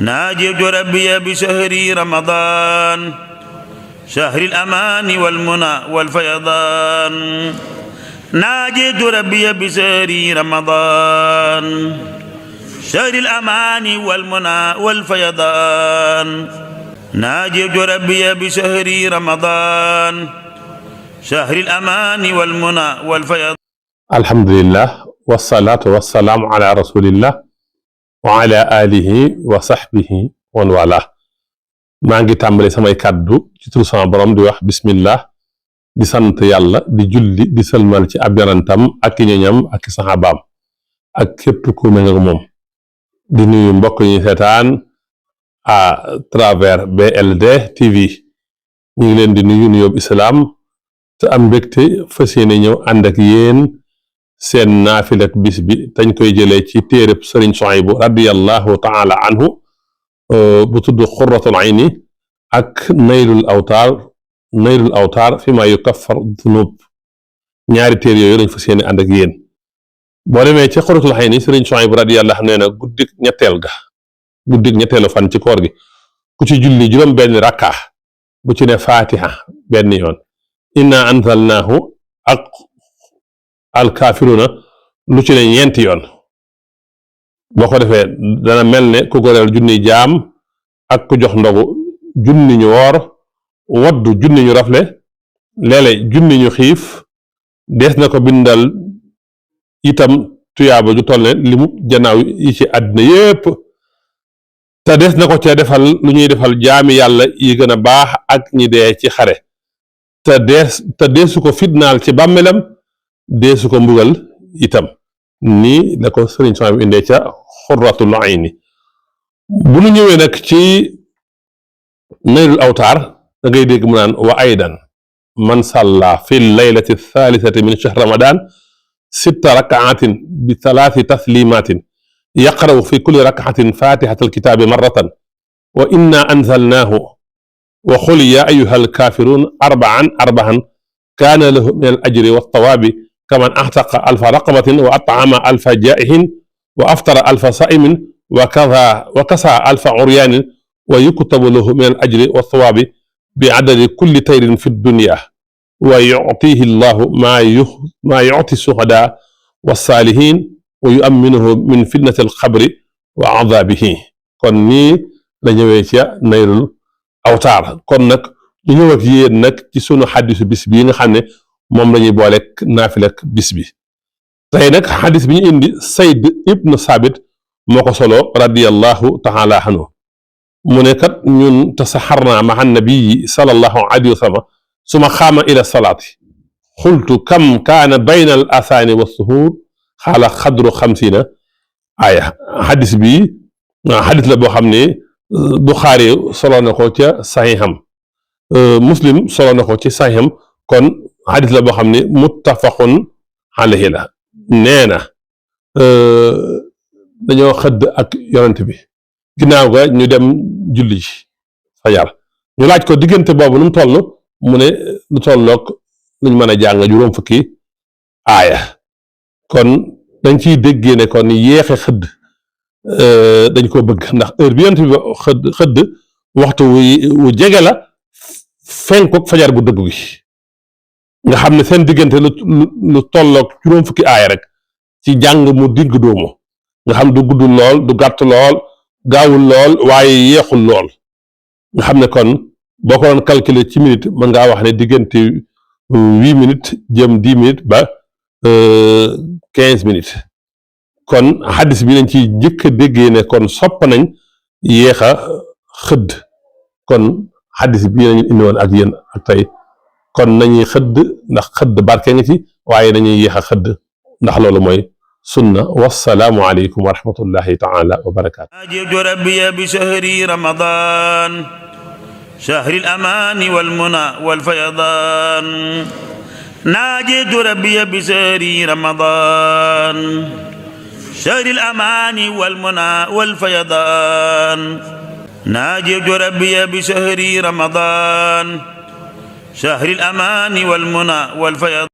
ناجيت ربي بشهر رمضان شهر الأمان والمنى والفيضان ناجيت ربي بشهر رمضان شهر الأمان والمنى والفيضان ناجيت ربي بشهر رمضان شهر الأمان والمنى والفيضان. الحمد لله والصلاة والسلام على رسول الله wa ala alihi wa sahbihi wa wala. maa ngi tàmbali samay kàddu ci turu sama borom di wax bismillah di sant yàlla di julli di sëlmal ci ab yonentam ak i ñoñam ak i saxaabaam ak képp ku mel nga moom. di nuyu mbokk yi seetaan à travers BLD TV. ñu ngi leen di nuyu nuyoob islaam te am mbégte fas yéene ñëw ànd ak yéen seen naafila ak bis bi tañ koy jëlee ci téereb Sëriñ Suhaybu radiyallahu taala anhu bu tudd Qurratul Ayni ak Naylul Awtaar fi ma yukaffar dunub. ñaari téer yooyu lañ fas yéene ànd ak yéen. boo demee ci Qurratul Ayni Sëriñ Suhaybu radiyallahu nee na guddik ñetteelu fan ci koor gi ku ci julli juróom benn rakka bu ci ne Fatiha benn yoon, inna anzalnaahu ak alkaafiruna lu ci ne ñeenti yoon, boo ko defee dana mel ne ku goreel junni jaam ak ku jox ndogu junni ñu woor, waddu junni ñu rafle, leele junni ñu xiif. dees na ko bindal itam tuyaaba ju toll ne limu janaaw yi ci àddina yépp, te dees na ko ca defal lu ñuy defal jaami yàlla yi gën a baax ak ñi dee ci xare, te deesu ko fitnaal ci bàmmeelam, deesu ko mbugal itam. nii la ko Sëriñ Suhaybu indee ca Qurratul Ayni. bu nu ñëwee nag ci Naylul Awtaar da ngay dégg mu naan wa aydan man salla fi laylati thalithati min shahr ramadan 6 rakaatin bi 3 taslimatin yaqra'u fi kulli rakaatin fatihata alkitabi marratan wa inna anzalnahu wa qul ya ayyuha alkafirun arba'an kaana lahu min al ajri wa thawabi kaman ahtaqa alfa raqabatin wa at'ama alfa jaa'ihin wa aftara alfa sa'imin wa kasa alfa uryanin wa yuktabu lahu min al ajri wa thawabi bi adadi kulli tayrin fi dunya wa yu'tihi llahu ma yu'ti suhada wa salihin wa yu'minuhu min fitnati al qabri wa adhabihi. kon nii la ñëwee ca Naylul Awtaar. kon nag ñu ñëw ak yéen nag ci sunu xadisu bis bi nga xam ne moom lañuy booleeg naafilak bis bi. tey nag xadis bi ñu indi Sayd ibn Saabit moo ko solo radiyallahu taala anhu. mu ne kat ñun tasaxarna ma'a nabii sallallahu alayhi wa sallam suma xaama ila salaati xultu kam kaana bayna al asaani wa suhuur xaala xadru 50 aaya. xadis bi xadis la boo xam ne Buxaari solo na ko ca saxiixam, Muslim solo na ko ci saxiixam. kon xadis la boo xam ne muttafaqun alayhi la. nee na dañoo xëdd ak yonent bi, ginnaaw ga ñu dem julli ji fajar. ñu laaj ko diggante boobu nu mu toll, mu ne lu tolloog luñ mën a jàng juróom fukki aaya. kon dañ ciy déggee ne kon yéexe xëdd dañ ko bëgg, ndax heure bi yonent bi xëdd waxtu wu jege la fenkook fajar bu dëgg gi, nga xam ne seen diggante lu tolloog juróom fukki aaya rek ci jàng mu digg doomu, nga xam du gudd lool du gàtt lool gaawul lool waaye yeexul lool. nga xam ne kon boo ko doon calculer ci minute mën ngaa wax ne diggante 8 minutes jëm 10 minutes ba 15 minutes. kon xaddis bi lañ ci njëkk a déggee ne kon sopp nañ yéex a xëdd. kon xaddis bi lañu indi woon ak yéen ak tey. kon nañuy xëdd ndax xëdd barke nga ci, waaye nañuy yéex a xëdd ndax loolu mooy sunna. wassalaamu aleykum wa rahmatullahi taala wa barakaatu. ناجيت ربي بشهر رمضان شهر الأمان والمنى والفيضان ناجيت ربي بشهر رمضان شهر الأمان والمنى والفيضان ناجيت ربي بشهر رمضان شهر الأمان والمنى والفيضان.